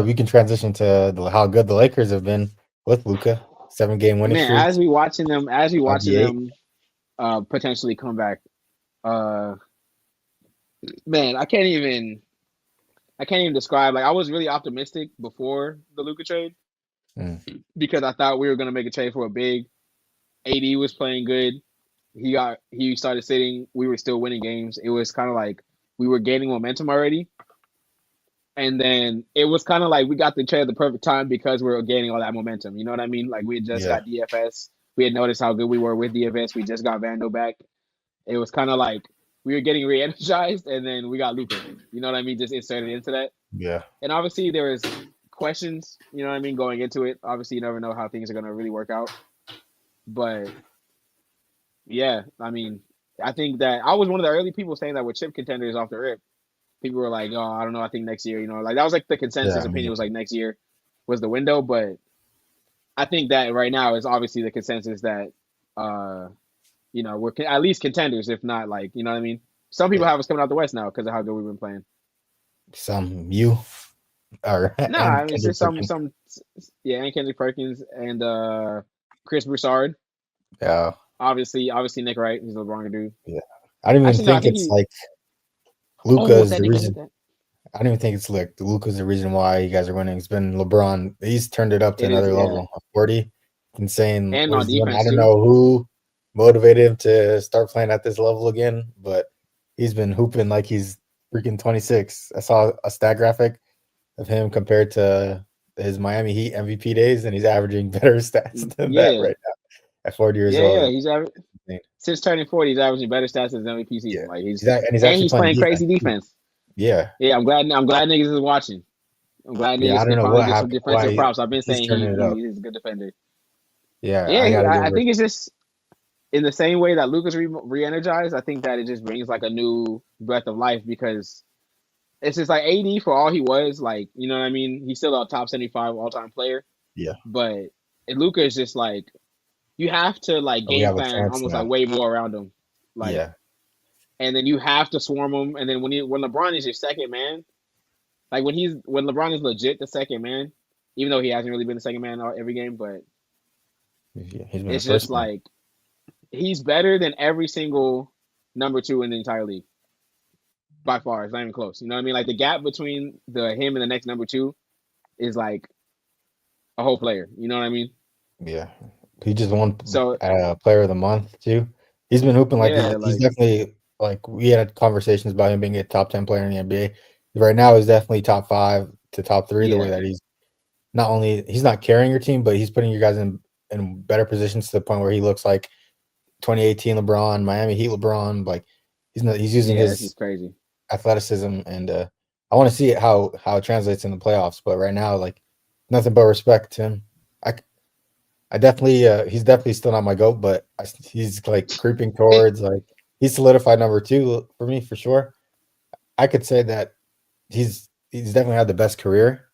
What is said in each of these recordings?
we can transition to how good the Lakers have been with Luka. 7-game winning Man, streak, as we watching 98. them potentially come back, uh man, I can't even describe. Like I was really optimistic before the Luka trade Mm, because I thought we were gonna make a trade for a big. AD was playing good. He started sitting. We were still winning games. It was kind of like we were gaining momentum already, and then it was kind of like we got the trade at the perfect time because we were gaining all that momentum. You know what I mean? Like we had just yeah, got DFS. We had noticed how good we were with DFS. We just got Vando back. It was kind of like we were getting re-energized, and then we got Luca. You know what I mean? Just inserted into that, yeah, and obviously there was questions. You know what I mean? Going into it, obviously you never know how things are gonna really work out, but yeah, I mean, I think that I was one of the early people saying that with chip contenders off the rip. People were like, "Oh, I don't know. I think next year." You know, like that was like the consensus yeah. opinion was like next year was the window. But I think that right now is obviously the consensus that, uh, we're at least contenders, if not like, you know what I mean. Some people Yeah. have us coming out the West now because of how good we've been playing. Some you or Nah, I and mean it's Kendrick just Perkins. yeah, and Kendrick Perkins and Chris Broussard. Yeah, Obviously Nick Wright, he's a LeBron dude. yeah. I don't even Actually, no, I think think it's he. like Oh, Luca is the technically, reason. I don't even think it's like Luca's the reason why you guys are winning. It's been LeBron. He's turned it up to it is. another Yeah, level. 40, insane and what on he's doing. I defense don't too. know who motivated him to start playing at this level again, but he's been hooping like he's freaking 26. I saw a stat graphic of him compared to his Miami Heat MVP days, and he's averaging better stats than that Yeah, right now at 40 years yeah. old. Since turning 40, he's averaging better stats than his MVP season. Yeah, Like he's and he's and actually he's playing playing defense crazy too. defense. Yeah, Yeah, I'm glad niggas is watching. I'm glad yeah. I niggas don't can know finally what get some happened. defensive props. I've been He's saying turning it up. he's a good defender. Yeah, Yeah, I gotta give I it. think it's just in the same way that Lucas re-energized. I think that it just brings like a new breath of life because it's just like AD for all he was like, you know what I mean. He's still a top 75 all time player, Yeah, but Luca is just like you have to like we game have a plan chance almost like now. way more around him, like, Yeah, and then you have to swarm him. And then when LeBron is your second man, like when LeBron is legit the second man, even though he hasn't really been the second man every game, but he's been the it's just first man. like he's better than every single number two in the entire league by far. It's not even close. You know what I mean? Like the gap between the him and the next number two is like a whole player. You know what I mean? Yeah, he just won So Player of the Month too. He's been hooping like yeah, he's like definitely like we had conversations about him being a top 10 player in the NBA. Right now, he's definitely top 5 to top 3. The way yeah, that he's not carrying your team, but he's putting you guys in better positions to the point where he looks like 2018 LeBron, Miami Heat LeBron. Like he's using yeah. This his is crazy. athleticism, and I want to see it how it translates in the playoffs. But right now, like nothing but respect to him. I I definitely he's definitely still not my goat, but he's like creeping towards like he's solidified number 2 for me for sure. I could say that he's definitely had the best career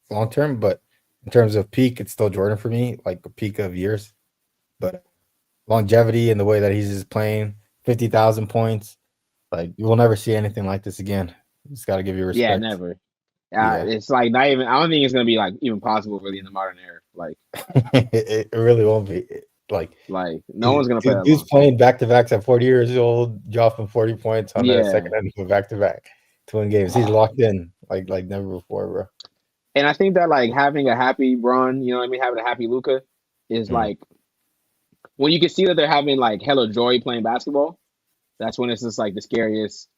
long term, but in terms of peak, it's still Jordan for me, like a peak of years. But longevity and the way that he's just playing 50,000 points, like you will never see anything like this again. You just got to give you Yeah, respect. never. Yeah, It's like not even. I don't think it's gonna be like even possible really in the modern era. it really won't be like Like no one's gonna play that Dude's long. playing back to backs at 40 years old, dropping 40 points on the Yeah, second end of a back to back to win games. He's locked in like never before, bro. and I think that like having a happy Braun, you know what I mean, having a happy Luca is Mm, like when you can see that they're having like hella joy playing basketball. That's when it's just like the scariest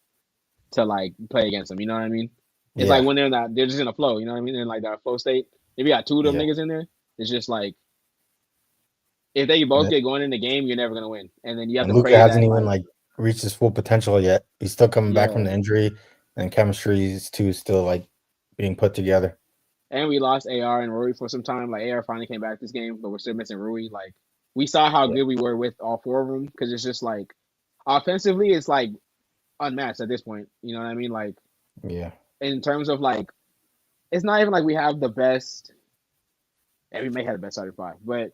to like play against them. You know what I mean? It's like yeah, when they're just in a flow. You know what I mean? They're in like that flow state. If you got two of them yeah. niggas in there, it's just like if they both And, get going in the game, you're never gonna win. And then you have and to Luca pray hasn't that even like like reached his full potential yet. He's still coming back from yeah. the injury, and chemistry is too still like being put together. And we lost AR and Rui for some time. Like AR finally came back this game, but we're still missing Rui. Like we saw how Yeah, good we were with all four of them because it's just like offensively, it's like unmatched at this point. You know what I mean? Like yeah, in terms of like, it's not even like we have the best. And we may have the best starting five, but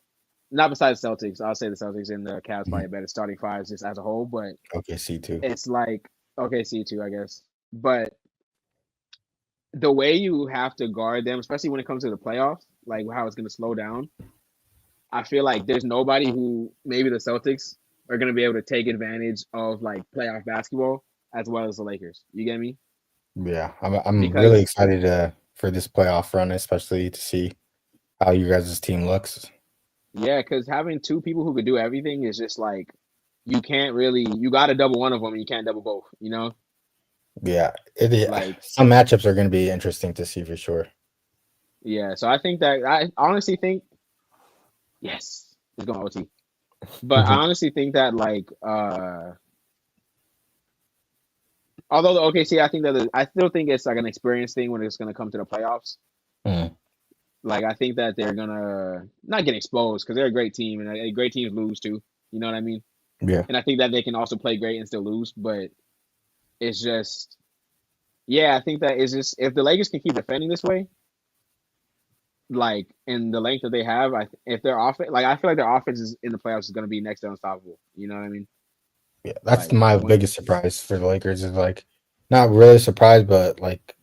not besides Celtics. I'll say the Celtics and the Cavs mhm. probably better starting fives just as a whole. But Okay, C2. it's like OKC too, I guess. But the way you have to guard them, especially when it comes to the playoffs, like how it's going to slow down. I feel like there's nobody who maybe the Celtics are going to be able to take advantage of like playoff basketball as well as the Lakers. You get me? Yeah, I'm really Because excited for this playoff run, especially to see how you guys' team looks. yeah, because having two people who could do everything is just like you can't really you got to double one of them and you can't double both. You know, Yeah, like some matchups are going to be interesting to see for sure. yeah. So I think that I honestly think yes, it's going OT. But I honestly think that like although the OKC, I think that I still think it's like an experience thing when it's going to come to the playoffs. Mm, Like I think that they're gonna not get exposed because they're a great team and great teams lose too. You know what I mean? yeah, And I think that they can also play great and still lose. But it's just yeah, I think that it's just if the Lakers can keep defending this way, like in the length that they have, if their offense, like I feel like their offense is in the playoffs is gonna be next to unstoppable. You know what I mean? yeah. That's Like my when biggest surprise for the Lakers is like not really surprised, but like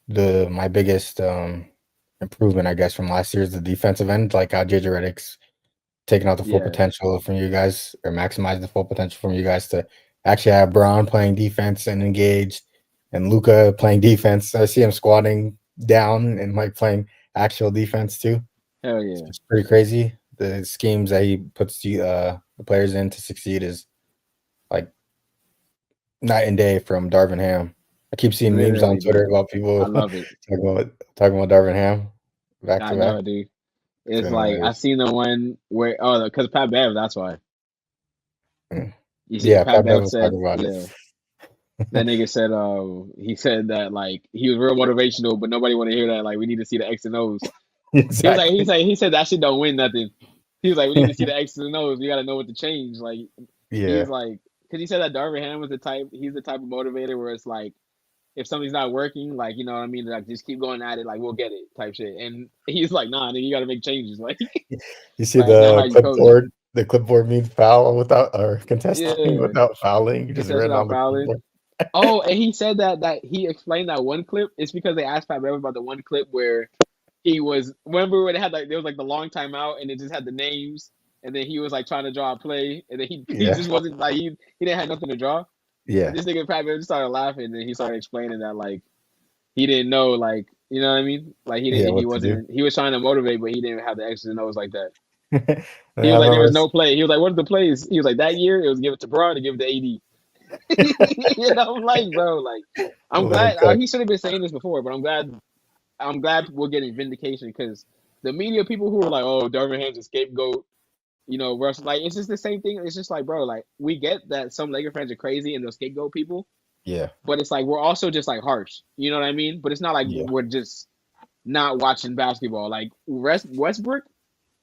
the my biggest improvement, I guess, from last year is the defensive end, like how JJ Redick's taking out the full yeah, potential from you guys or maximize the full potential from you guys to actually have Braun playing defense and engaged and Luca playing defense. I see him squatting down and like playing actual defense too. hell yeah, It's pretty crazy. The schemes that he puts the players in to succeed is like night and day from Darvin Ham. I keep seeing memes on literally, Twitter dude. about I people love it. talking about Darvin Ham back I to back. know, dude. It's It's like I hilarious. seen the one where because Pat Bev, that's why. Mm. You see, Yeah, Pat Pat Bev Bev was said, talking about it. yeah. That nigga said, he said that like he was real motivational, but nobody want to hear that. Like we need to see the X and O's. He was like, Exactly. he said that shit don't win nothing. He was like, we need to see the X's and O's. We got to know what to change. Like he's Yeah. like, because he said that Darvin Ham was the type. He's the type of motivator where it's like, if something's not working, like you know what I mean, like just keep going at it. Like we'll get it, type shit. And he's like, nah, nigga, you got to make changes. Like, You see like that's not how you coach. the clipboard means foul without or contesting Yeah, without fouling. You just contest written on without the fouling. clipboard. Oh, and he said that he explained that one clip. It's because they asked Pat Bev about the one clip where he was remember when it had like there was like the long timeout and it just had the names and then he was like trying to draw a play and then he Yeah. just wasn't like he didn't have nothing to draw. And Yeah. this nigga Pat Bev just started laughing and then he started explaining that like he didn't know like you know what I mean? Like Yeah, he what to do. wasn't he was trying to motivate but he didn't have the X's and O's like that. I He was like there remember was no play. He was like, what are the plays? He was like that year it was give it to Braun to give it to AD. You know, I'm like, bro, like I'm let him glad cook. he should have been saying this before, but I'm glad we're getting vindication because the media people who are like, oh, Darvin Ham's a scapegoat, you know, Russ, like it's just the same thing. It's just like, bro, like we get that some Laker fans are crazy and they'll scapegoat people, Yeah. but it's like we're also just like harsh. You know what I mean? But it's not like Yeah. we're just not watching basketball. Like Westbrook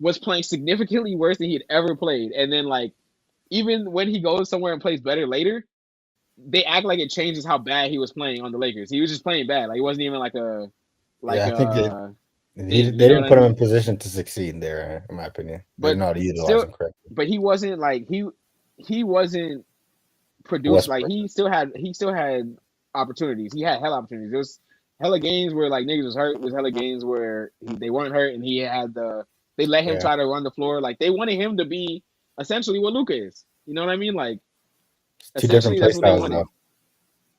was playing significantly worse than he had ever played, and then like even when he goes somewhere and plays better later, they act like it changes how bad he was playing on the Lakers. He was just playing bad. Like it wasn't even like Yeah, I think thing. they You know what didn't I put him mean? in position to succeed there, in my opinion. They didn't But know how to utilize still, him correctly. but he wasn't like he wasn't produced like Westbrook. he still had opportunities. He had hell opportunities. There was hella games where like niggas was hurt. There was hella games where they weren't hurt and he had they let him Yeah. try to run the floor. Like they wanted him to be essentially what Luka is. You know what I mean? Like It's two different essentially play that's what they styles wanted. though.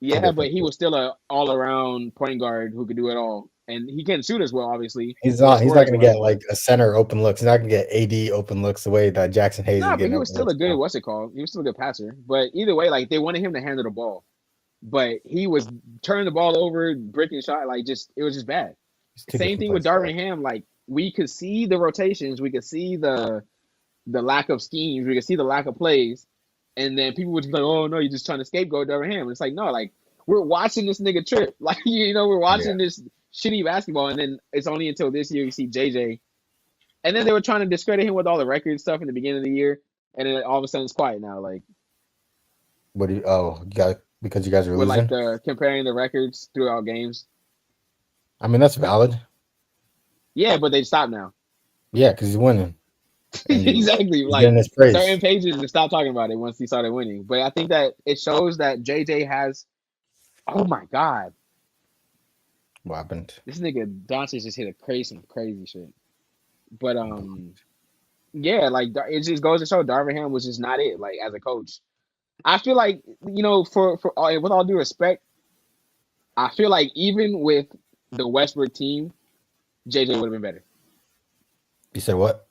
Two Yeah, but different he was still a all around point guard who could do it all, and he can shoot as well, obviously, and He's score not as gonna well. get But like a center open looks. He's not gonna get AD open looks the way that Jackson Hayes is nah, but getting he was open still looks a good now. what's it called? He was still a good passer. But either way, like they wanted him to handle the ball, but he was turning the ball over, breaking shot, like just it was just bad. It's two Same different thing play with styles. Darvin Ham. Like we could see the rotations, we could see the lack of schemes, we could see the lack of plays, and then people would just be like, "Oh no, you're just trying to scapegoat Darvin Ham." And it's like, no, like we're watching this nigga trip, like you know, we're Yeah. watching this shitty basketball, and then it's only until this year you see JJ, and then they were trying to discredit him with all the record stuff in the beginning of the year, and then all of a sudden it's quiet now, like What do you you got because you guys are with like losing? the comparing the records throughout games. I mean that's valid. Yeah, but they stopped now. Yeah, because he's winning and Exactly, he's like getting his praise. certain pages just stopped talking about it once he started winning. But I think that it shows that JJ has. Oh my god, What happened? This nigga Doncic just hit some crazy shit. But yeah, like it just goes to show Darvin Ham was just not it. Like as a coach, I feel like for with all due respect, I feel like even with the Westbrook team, JJ would have been better. You said what?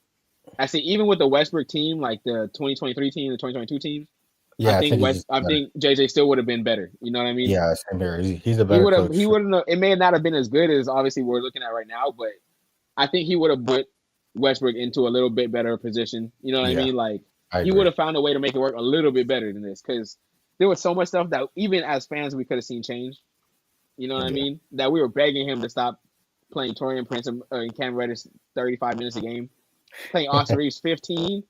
I say even with the Westbrook team, like the 2023 team, the 2022 team, Yeah, I think he's just I better. think JJ still would have been better. You know what I mean? Yeah, same here. He's a better coach. He would have. It may not have been as good as obviously we're looking at right now, but I think he would have put Westbrook into a little bit better position. You know what I Yeah, mean? Like I he would agree. have found a way to make it work a little bit better than this because there was so much stuff that even as fans we could have seen change. You know what I Yeah. mean? That we were begging him to stop playing Torian Prince and Cam Reddish 35 minutes a game, playing Austin Reeves 15.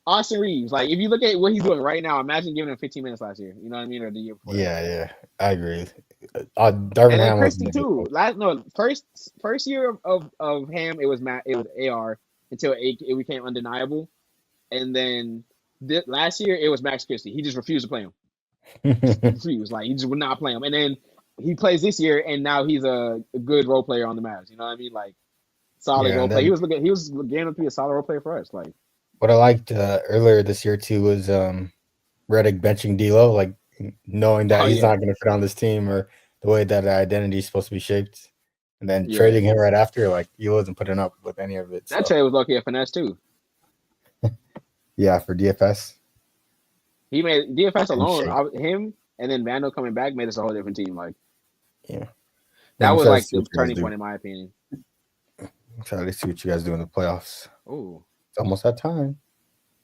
Austin Reeves, like if you look at what he's doing right now, imagine giving him 15 minutes last year. You know what I mean, or the year before that. Yeah, I agree. Darvin And then Ham was Christie a good too. coach. First year of Ham, it was AR until it became undeniable, and then last year it was Max Christie. He just refused to play him. Refused, like he just would not play him. And then he plays this year, and now he's a good role player on the Mavs. You know what I mean? Like solid Yeah, role and player. then He was getting to be a solid role player for us. Like what I liked earlier this year too was Redick benching D'Lo, like knowing that oh he's yeah, not going to fit on this team or the way that identity is supposed to be shaped, and then yeah. trading him right after, like he wasn't putting up with any of it. That So trade was lucky a finesse too. yeah, for DFS He made DFS and alone. shape. Him and then Vandal coming back made us a whole different team. Like Yeah, that I'm was excited to like see the what you guys turning do. point in my opinion. I'm excited to see what you guys do in the playoffs. Oh. It's almost that time.